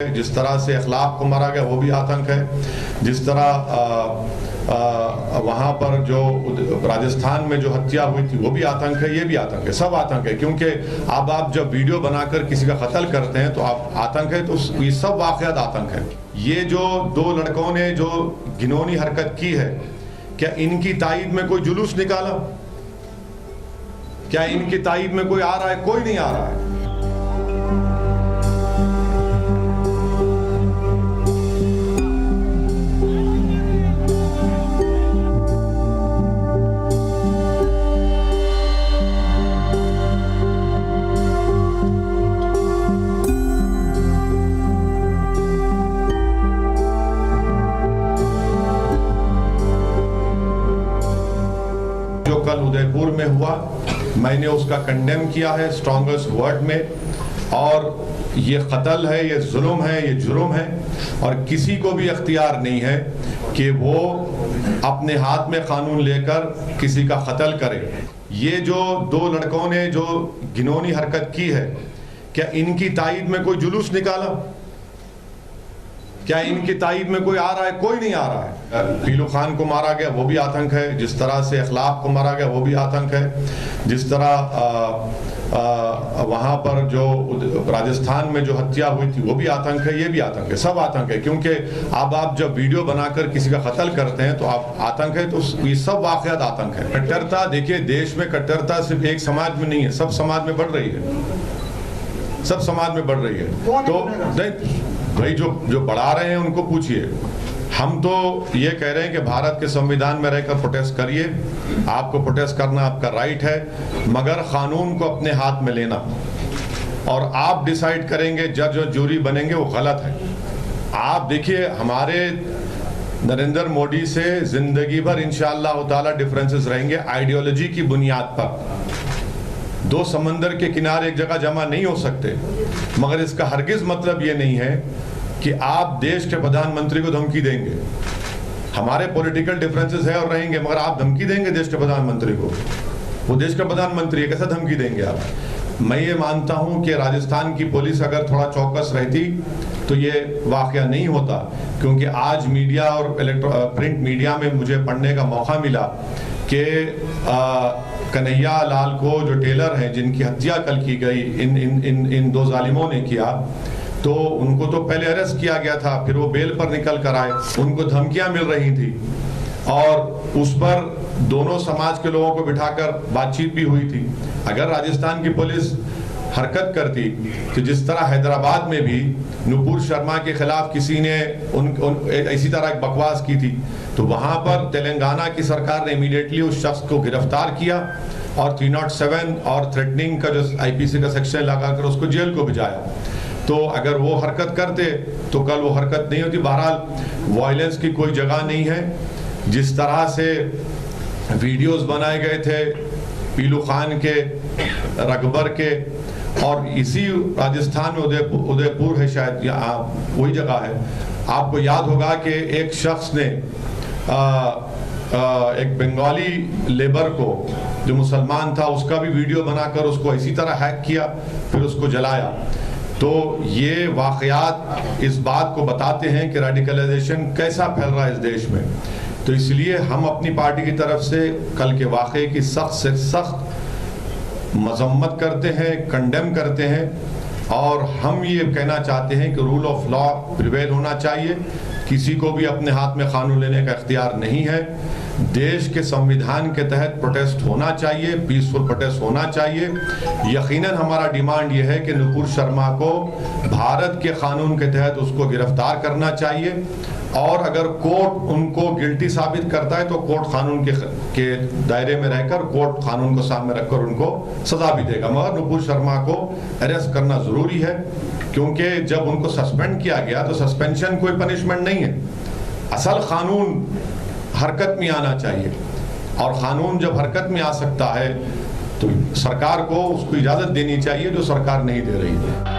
जिस तरह से अखलाक को मारा गया वो भी आतंक है। जिस तरह वहाँ पर जो राजस्थान में जो हत्या हुई थी वो भी आतंक है, ये भी आतंक है, सब आतंक है। क्योंकि अब आप जब वीडियो बनाकर किसी का कत्ल करते हैं तो आप आतंक है, तो ये सब वाक़यात आतंक है। ये जो दो लड़कों ने जो घिनौनी हरकत की है, क्या इनकी तायद में कोई जुलूस निकाला? क्या इनकी तायद में कोई आ रहा है? कोई नहीं आ रहा है। जो कल उदयपुर में हुआ, मैंने उसका कंडेम किया है स्ट्रॉन्गेस्ट वर्ड में। और ये कत्ल है, ये जुल्म है, ये जुर्म है, और किसी को भी अख्तियार नहीं है कि वो अपने हाथ में कानून लेकर किसी का कत्ल करे। ये जो दो लड़कों ने जो घिनौनी हरकत की है, क्या इनकी तायद में कोई जुलूस निकाला? क्या इनकी तायद में कोई आ रहा है? कोई नहीं आ रहा है। पीलू खान को मारा गया वो भी आतंक है। जिस तरह से अखलाक को मारा गया वो भी आतंक है। जिस तरह वहाँ पर जो राजस्थान में जो हत्या हुई थी वो भी आतंक है, ये भी आतंक है, सब आतंक है। क्योंकि अब आप जब वीडियो बनाकर किसी का कत्ल करते हैं तो आप आतंक है, तो ये सब वाक़यात आतंक है। कट्टरता, देखिए देश में कट्टरता सिर्फ एक समाज में नहीं है, सब समाज में बढ़ रही है, सब समाज में बढ़ रही है। तो भाई जो बढ़ा रहे हैं उनको पूछिए। हम तो ये कह रहे हैं कि भारत के संविधान में रहकर प्रोटेस्ट करिए, आपको प्रोटेस्ट करना आपका राइट है, मगर कानून को अपने हाथ में लेना और आप डिसाइड करेंगे, जज और जूरी बनेंगे, वो गलत है। आप देखिए, हमारे नरेंद्र मोदी से जिंदगी भर इंशाअल्लाह ताला डिफरेंसेस रहेंगे आइडियोलॉजी की बुनियाद पर। दो समंदर के किनारे एक जगह जमा नहीं हो सकते, मगर इसका हरगिज मतलब ये नहीं है कि आप देश के प्रधानमंत्री को धमकी देंगे। हमारे पॉलिटिकल डिफरेंसेस है और रहेंगे, मगर आप धमकी देंगे देश के प्रधानमंत्री को? वो देश का प्रधानमंत्री है, कैसे धमकी देंगे आप? मैं ये मानता हूं कि राजस्थान की पुलिस अगर थोड़ा चौकस रहती तो ये वाकया नहीं होता। क्योंकि आज मीडिया और प्रिंट मीडिया में मुझे पढ़ने का मौका मिला कि कन्हैया लाल को, जो टेलर हैं जिनकी हत्या कल की गई इन दो जालिमों ने किया, तो उनको तो पहले अरेस्ट किया गया था, फिर वो बेल पर निकल कर आए, उनको धमकियां मिल रही थी और उस पर दोनों समाज के लोगों को बिठाकर बातचीत भी हुई थी। अगर राजस्थान की पुलिस हरकत करती तो जिस तरह हैदराबाद में भी नुपुर शर्मा के खिलाफ किसी ने इसी तरह एक बकवास की थी, तो वहां पर तेलंगाना की सरकार ने इमीडिएटली उस शख्स को गिरफ्तार किया और 307 और थ्रेटनिंग का जो आईपीसी का सेक्शन लगाकर उसको जेल को भिजाया। तो अगर वो हरकत करते तो कल वो हरकत नहीं होती। बहरहाल वायलेंस की कोई जगह नहीं है। जिस तरह से वीडियोस बनाए गए थे पीलू खान के, रकबर के, और इसी राजस्थान में उदयपुर है शायद, यहाँ वही जगह है, आपको याद होगा कि एक शख्स ने एक बंगाली लेबर को जो मुसलमान था उसका भी वीडियो बनाकर उसको इसी तरह हैक किया, फिर उसको जलाया। तो ये वाक़यात इस बात को बताते हैं कि रेडिकलाइजेशन कैसा फैल रहा है इस देश में। तो इसलिए हम अपनी पार्टी की तरफ से कल के वाक़े की सख्त से सख्त मजम्मत करते हैं, कंडेम करते हैं, और हम ये कहना चाहते हैं कि रूल ऑफ लॉ प्रिवेल होना चाहिए। किसी को भी अपने हाथ में कानून लेने का इख्तियार नहीं है। देश के संविधान के तहत प्रोटेस्ट होना चाहिए, पीसफुल प्रोटेस्ट होना चाहिए। यकीनन हमारा डिमांड ये है कि नुपुर शर्मा को भारत के कानून के तहत उसको गिरफ्तार करना चाहिए, और अगर कोर्ट उनको गिल्टी साबित करता है तो कोर्ट कानून के दायरे में रहकर कोर्ट कानून को सामने रखकर उनको सजा भी देगा। मगर नुपुर शर्मा को अरेस्ट करना जरूरी है, क्योंकि जब उनको सस्पेंड किया गया तो सस्पेंशन कोई पनिशमेंट नहीं है। असल कानून हरकत में आना चाहिए, और कानून जब हरकत में आ सकता है तो सरकार को उसको इजाजत देनी चाहिए, जो सरकार नहीं दे रही है।